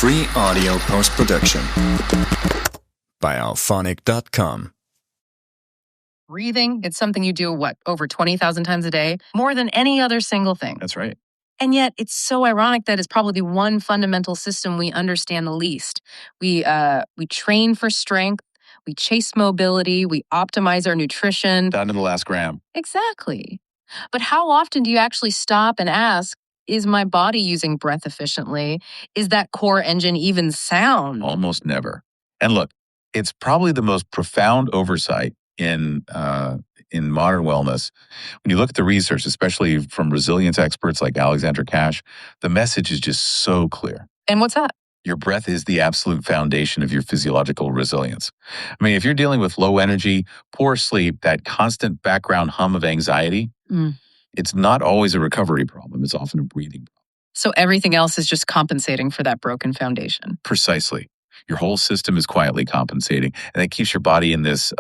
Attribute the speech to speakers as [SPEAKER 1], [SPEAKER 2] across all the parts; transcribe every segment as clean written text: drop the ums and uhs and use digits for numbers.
[SPEAKER 1] Free audio post-production by alphonic.com.
[SPEAKER 2] Breathing, it's something you do, over 20,000 times a day? More than any other single thing.
[SPEAKER 3] That's right.
[SPEAKER 2] And yet, it's so ironic that it's probably the one fundamental system we understand the least. We train for strength, we chase mobility, we optimize our nutrition.
[SPEAKER 3] Down to the last gram.
[SPEAKER 2] Exactly. But how often do you actually stop and ask, is my body using breath efficiently? Is that core engine even sound?
[SPEAKER 3] Almost never. And look, it's probably the most profound oversight in modern wellness. When you look at the research, especially from resilience experts like Alexandra Kash, the message is just so clear.
[SPEAKER 2] And what's that?
[SPEAKER 3] Your breath is the absolute foundation of your physiological resilience. I mean, if you're dealing with low energy, poor sleep, that constant background hum of anxiety, it's not always a recovery problem. It's often a breathing problem.
[SPEAKER 2] So everything else is just compensating for that broken foundation.
[SPEAKER 3] Precisely. Your whole system is quietly compensating, and that keeps your body in this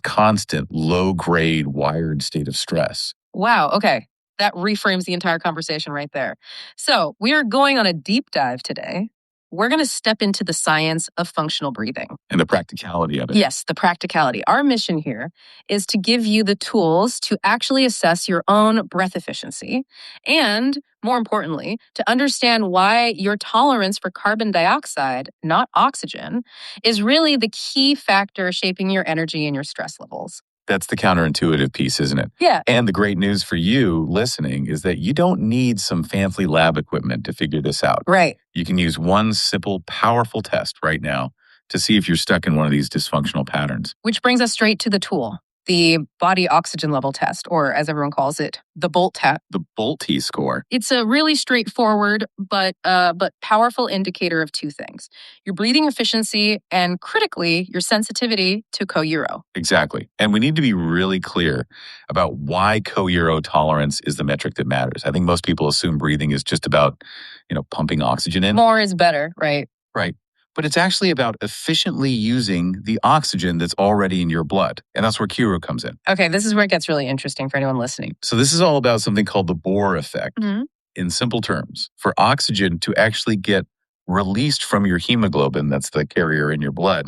[SPEAKER 3] constant, low-grade, wired state of stress.
[SPEAKER 2] Wow, okay. That reframes the entire conversation right there. So we are going on a deep dive today. We're going to step into the science of functional breathing.
[SPEAKER 3] And the practicality of it.
[SPEAKER 2] Yes, the practicality. Our mission here is to give you the tools to actually assess your own breath efficiency and, more importantly, to understand why your tolerance for carbon dioxide, not oxygen, is really the key factor shaping your energy and your stress levels.
[SPEAKER 3] That's the counterintuitive piece, isn't it?
[SPEAKER 2] Yeah.
[SPEAKER 3] And the great news for you listening is that you don't need some fancy lab equipment to figure this out.
[SPEAKER 2] Right.
[SPEAKER 3] You can use one simple, powerful test right now to see if you're stuck in one of these dysfunctional patterns.
[SPEAKER 2] Which brings us straight to the tool, the body oxygen level test, or as everyone calls it, the BOLT test.
[SPEAKER 3] The BOLT T-score.
[SPEAKER 2] It's a really straightforward but powerful indicator of two things: your breathing efficiency and, critically, your sensitivity to co-euro.
[SPEAKER 3] Exactly. And we need to be really clear about why co-euro tolerance is the metric that matters. I think most people assume breathing is just about, pumping oxygen in.
[SPEAKER 2] More is better, right?
[SPEAKER 3] Right. But it's actually about efficiently using the oxygen that's already in your blood. And that's where Kiro comes in.
[SPEAKER 2] Okay, this is where it gets really interesting for anyone listening.
[SPEAKER 3] So this is all about something called the Bohr effect.
[SPEAKER 2] Mm-hmm.
[SPEAKER 3] In simple terms, for oxygen to actually get released from your hemoglobin, that's the carrier in your blood,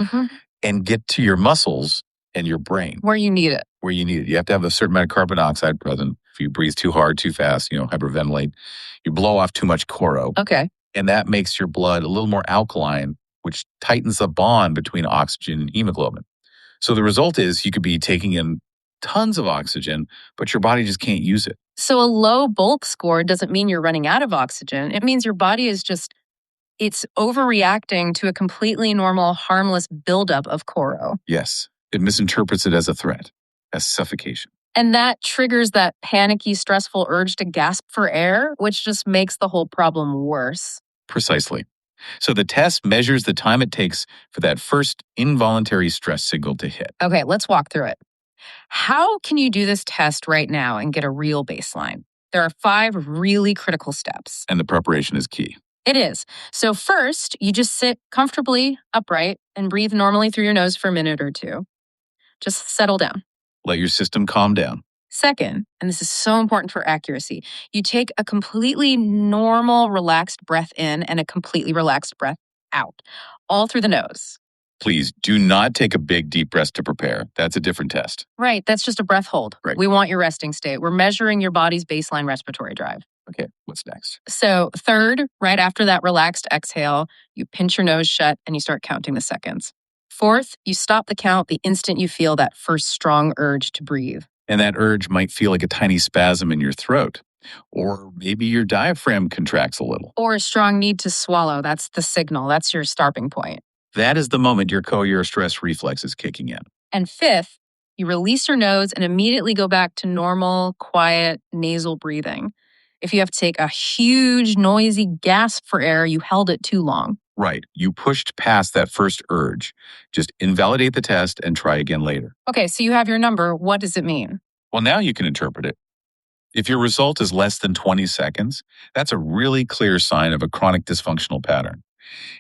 [SPEAKER 3] and get to your muscles and your brain.
[SPEAKER 2] Where you need it.
[SPEAKER 3] Where you need it. You have to have a certain amount of carbon dioxide present. If you breathe too hard, too fast, hyperventilate, you blow off too much choro.
[SPEAKER 2] Okay.
[SPEAKER 3] And that makes your blood a little more alkaline, which tightens the bond between oxygen and hemoglobin. So the result is you could be taking in tons of oxygen, but your body just can't use it.
[SPEAKER 2] So a low BOLT score doesn't mean you're running out of oxygen. It means your body is it's overreacting to a completely normal, harmless buildup of choro.
[SPEAKER 3] Yes. It misinterprets it as a threat, as suffocation.
[SPEAKER 2] And that triggers that panicky, stressful urge to gasp for air, which just makes the whole problem worse.
[SPEAKER 3] Precisely. So the test measures the time it takes for that first involuntary stress signal to hit.
[SPEAKER 2] Okay, let's walk through it. How can you do this test right now and get a real baseline? There are 5 really critical steps.
[SPEAKER 3] And the preparation is key.
[SPEAKER 2] It is. So first, you just sit comfortably upright and breathe normally through your nose for a minute or two. Just settle down.
[SPEAKER 3] Let your system calm down.
[SPEAKER 2] Second, and this is so important for accuracy, you take a completely normal, relaxed breath in and a completely relaxed breath out, all through the nose.
[SPEAKER 3] Please do not take a big, deep breath to prepare. That's a different test.
[SPEAKER 2] Right. That's just a breath hold.
[SPEAKER 3] Right.
[SPEAKER 2] We want your resting state. We're measuring your body's baseline respiratory drive.
[SPEAKER 3] Okay, what's next?
[SPEAKER 2] So third, right after that relaxed exhale, you pinch your nose shut and you start counting the seconds. Fourth, you stop the count the instant you feel that first strong urge to breathe.
[SPEAKER 3] And that urge might feel like a tiny spasm in your throat. Or maybe your diaphragm contracts a little.
[SPEAKER 2] Or a strong need to swallow. That's the signal. That's your starting point.
[SPEAKER 3] That is the moment your co-euro stress reflex is kicking in.
[SPEAKER 2] And fifth, you release your nose and immediately go back to normal, quiet, nasal breathing. If you have to take a huge, noisy gasp for air, you held it too long.
[SPEAKER 3] Right. You pushed past that first urge. Just invalidate the test and try again later.
[SPEAKER 2] Okay, so you have your number. What does it mean?
[SPEAKER 3] Well, now you can interpret it. If your result is less than 20 seconds, that's a really clear sign of a chronic dysfunctional pattern.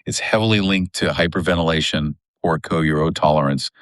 [SPEAKER 3] It's heavily linked to hyperventilation or co-euro tolerance.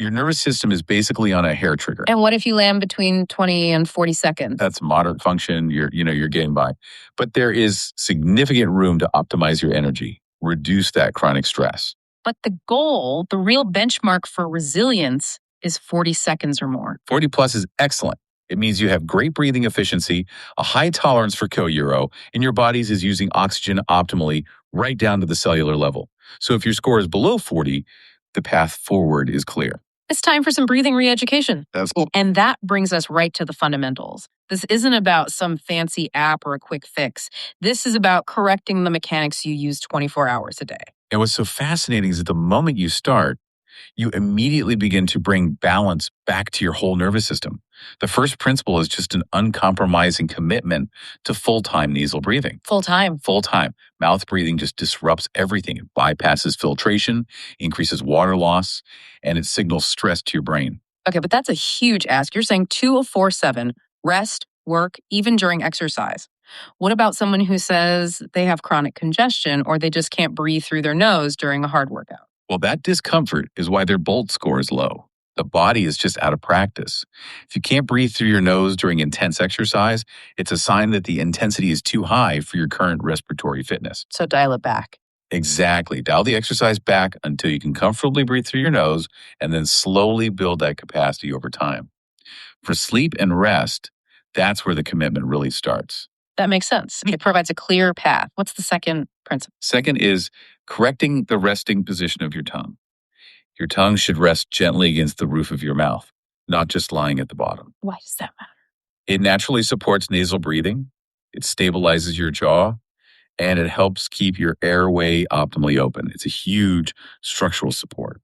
[SPEAKER 3] Your nervous system is basically on a hair trigger.
[SPEAKER 2] And what if you land between 20 and 40 seconds?
[SPEAKER 3] That's moderate function. You're getting by. But there is significant room to optimize your energy, reduce that chronic stress.
[SPEAKER 2] But the goal, the real benchmark for resilience, is 40 seconds or more.
[SPEAKER 3] 40 plus is excellent. It means you have great breathing efficiency, a high tolerance for co-euro, and your body is using oxygen optimally right down to the cellular level. So if your score is below 40, the path forward is clear.
[SPEAKER 2] It's time for some breathing re-education.
[SPEAKER 3] That's cool.
[SPEAKER 2] And that brings us right to the fundamentals. This isn't about some fancy app or a quick fix. This is about correcting the mechanics you use 24 hours a day.
[SPEAKER 3] And what's so fascinating is at the moment you start, you immediately begin to bring balance back to your whole nervous system. The first principle is just an uncompromising commitment to full-time nasal breathing.
[SPEAKER 2] Full-time.
[SPEAKER 3] Full-time. Mouth breathing just disrupts everything. It bypasses filtration, increases water loss, and it signals stress to your brain.
[SPEAKER 2] Okay, but that's a huge ask. You're saying 2 of 4-7, rest, work, even during exercise. What about someone who says they have chronic congestion or they just can't breathe through their nose during a hard workout?
[SPEAKER 3] Well, that discomfort is why their BOLT score is low. The body is just out of practice. If you can't breathe through your nose during intense exercise, it's a sign that the intensity is too high for your current respiratory fitness.
[SPEAKER 2] So dial it back.
[SPEAKER 3] Exactly. Dial the exercise back until you can comfortably breathe through your nose and then slowly build that capacity over time. For sleep and rest, that's where the commitment really starts.
[SPEAKER 2] That makes sense. It provides a clear path. What's the second principle?
[SPEAKER 3] Second is correcting the resting position of your tongue. Your tongue should rest gently against the roof of your mouth, not just lying at the bottom.
[SPEAKER 2] Why does that matter?
[SPEAKER 3] It naturally supports nasal breathing, it stabilizes your jaw, and it helps keep your airway optimally open. It's a huge structural support.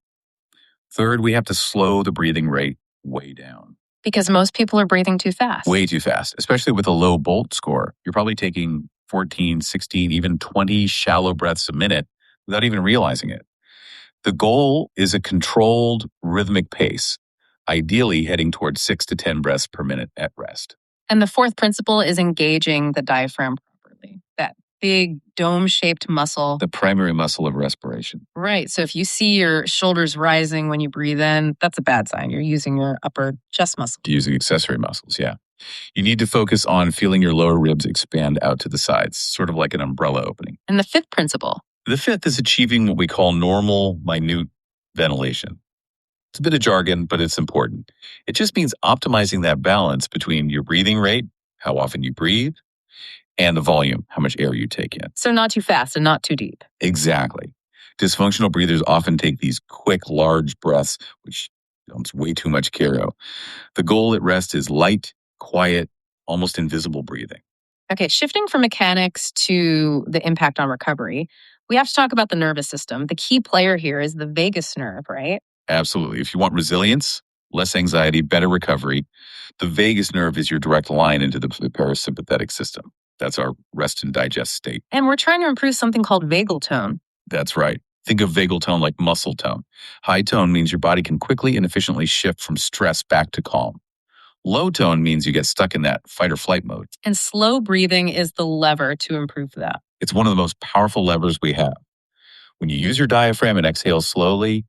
[SPEAKER 3] Third, we have to slow the breathing rate way down.
[SPEAKER 2] Because most people are breathing too fast.
[SPEAKER 3] Way too fast, especially with a low BOLT score. You're probably taking 14, 16, even 20 shallow breaths a minute without even realizing it. The goal is a controlled rhythmic pace, ideally heading towards 6 to 10 breaths per minute at rest.
[SPEAKER 2] And the fourth principle is engaging the diaphragm properly. That big dome-shaped muscle.
[SPEAKER 3] The primary muscle of respiration.
[SPEAKER 2] Right. So if you see your shoulders rising when you breathe in, that's a bad sign. You're using your upper chest muscle.
[SPEAKER 3] Using accessory muscles, yeah. You need to focus on feeling your lower ribs expand out to the sides, sort of like an umbrella opening.
[SPEAKER 2] And the fifth principle.
[SPEAKER 3] The fifth is achieving what we call normal, minute ventilation. It's a bit of jargon, but it's important. It just means optimizing that balance between your breathing rate, how often you breathe, and the volume, how much air you take in.
[SPEAKER 2] So not too fast and not too deep.
[SPEAKER 3] Exactly. Dysfunctional breathers often take these quick, large breaths, which becomes way too much cardio. The goal at rest is light, quiet, almost invisible breathing.
[SPEAKER 2] Okay, shifting from mechanics to the impact on recovery, we have to talk about the nervous system. The key player here is the vagus nerve, right?
[SPEAKER 3] Absolutely. If you want resilience, less anxiety, better recovery, the vagus nerve is your direct line into the parasympathetic system. That's our rest and digest state.
[SPEAKER 2] And we're trying to improve something called vagal tone.
[SPEAKER 3] That's right. Think of vagal tone like muscle tone. High tone means your body can quickly and efficiently shift from stress back to calm. Low tone means you get stuck in that fight or flight mode.
[SPEAKER 2] And slow breathing is the lever to improve that.
[SPEAKER 3] It's one of the most powerful levers we have. When you use your diaphragm and exhale slowly,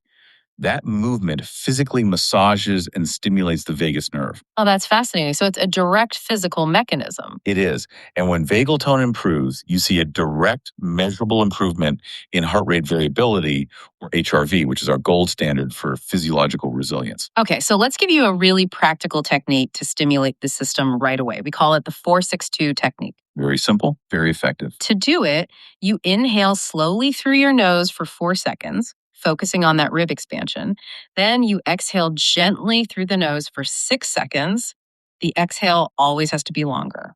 [SPEAKER 3] that movement physically massages and stimulates the vagus nerve.
[SPEAKER 2] Oh, that's fascinating. So it's a direct physical mechanism.
[SPEAKER 3] It is. And when vagal tone improves, you see a direct, measurable improvement in heart rate variability, or HRV, which is our gold standard for physiological resilience.
[SPEAKER 2] Okay, so let's give you a really practical technique to stimulate the system right away. We call it the 4-6-2 technique.
[SPEAKER 3] Very simple, very effective.
[SPEAKER 2] To do it, you inhale slowly through your nose for 4 seconds, focusing on that rib expansion. Then you exhale gently through the nose for 6 seconds. The exhale always has to be longer.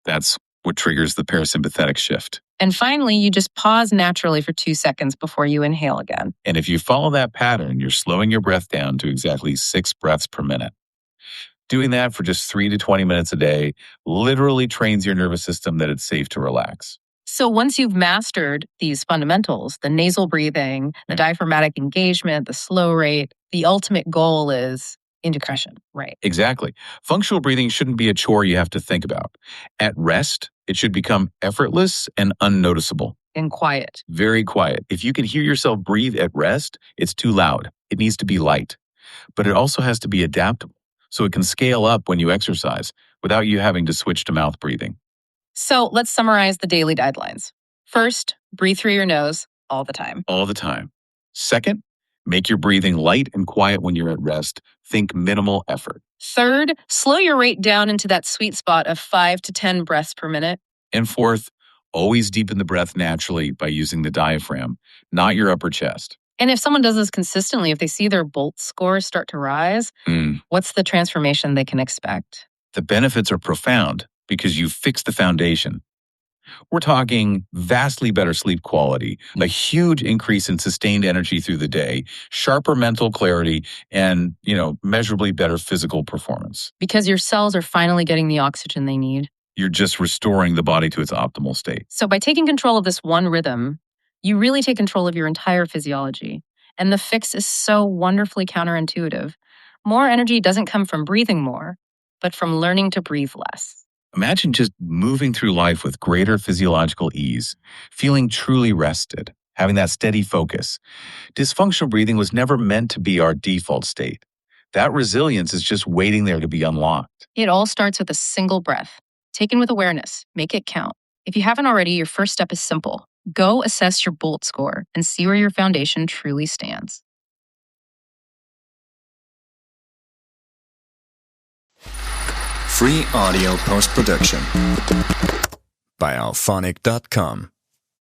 [SPEAKER 3] That's what triggers the parasympathetic shift.
[SPEAKER 2] And finally, you just pause naturally for 2 seconds before you inhale again.
[SPEAKER 3] And if you follow that pattern, you're slowing your breath down to exactly 6 breaths per minute. Doing that for just 3 to 20 minutes a day literally trains your nervous system that it's safe to relax.
[SPEAKER 2] So once you've mastered these fundamentals, the nasal breathing, the diaphragmatic engagement, the slow rate, the ultimate goal is indecretion, right?
[SPEAKER 3] Exactly. Functional breathing shouldn't be a chore you have to think about. At rest, it should become effortless and unnoticeable.
[SPEAKER 2] And quiet.
[SPEAKER 3] Very quiet. If you can hear yourself breathe at rest, it's too loud. It needs to be light. but it also has to be adaptable so it can scale up when you exercise without you having to switch to mouth breathing.
[SPEAKER 2] So let's summarize the daily guidelines. First, breathe through your nose all the time.
[SPEAKER 3] All the time. Second, make your breathing light and quiet when you're at rest. Think minimal effort.
[SPEAKER 2] Third, slow your rate down into that sweet spot of 5 to 10 breaths per minute.
[SPEAKER 3] And fourth, always deepen the breath naturally by using the diaphragm, not your upper chest.
[SPEAKER 2] And if someone does this consistently, if they see their Bolt scores start to rise, what's the transformation they can expect?
[SPEAKER 3] The benefits are profound because you fix the foundation. We're talking vastly better sleep quality, a huge increase in sustained energy through the day, sharper mental clarity, and, measurably better physical performance.
[SPEAKER 2] Because your cells are finally getting the oxygen they need.
[SPEAKER 3] You're just restoring the body to its optimal state.
[SPEAKER 2] So by taking control of this one rhythm, you really take control of your entire physiology. And the fix is so wonderfully counterintuitive. More energy doesn't come from breathing more, but from learning to breathe less.
[SPEAKER 3] Imagine just moving through life with greater physiological ease, feeling truly rested, having that steady focus. Dysfunctional breathing was never meant to be our default state. That resilience is just waiting there to be unlocked.
[SPEAKER 2] It all starts with a single breath, taken with awareness. Make it count. If you haven't already, your first step is simple. Go assess your Bolt score and see where your foundation truly stands.
[SPEAKER 1] Free audio post-production by alphonic.com.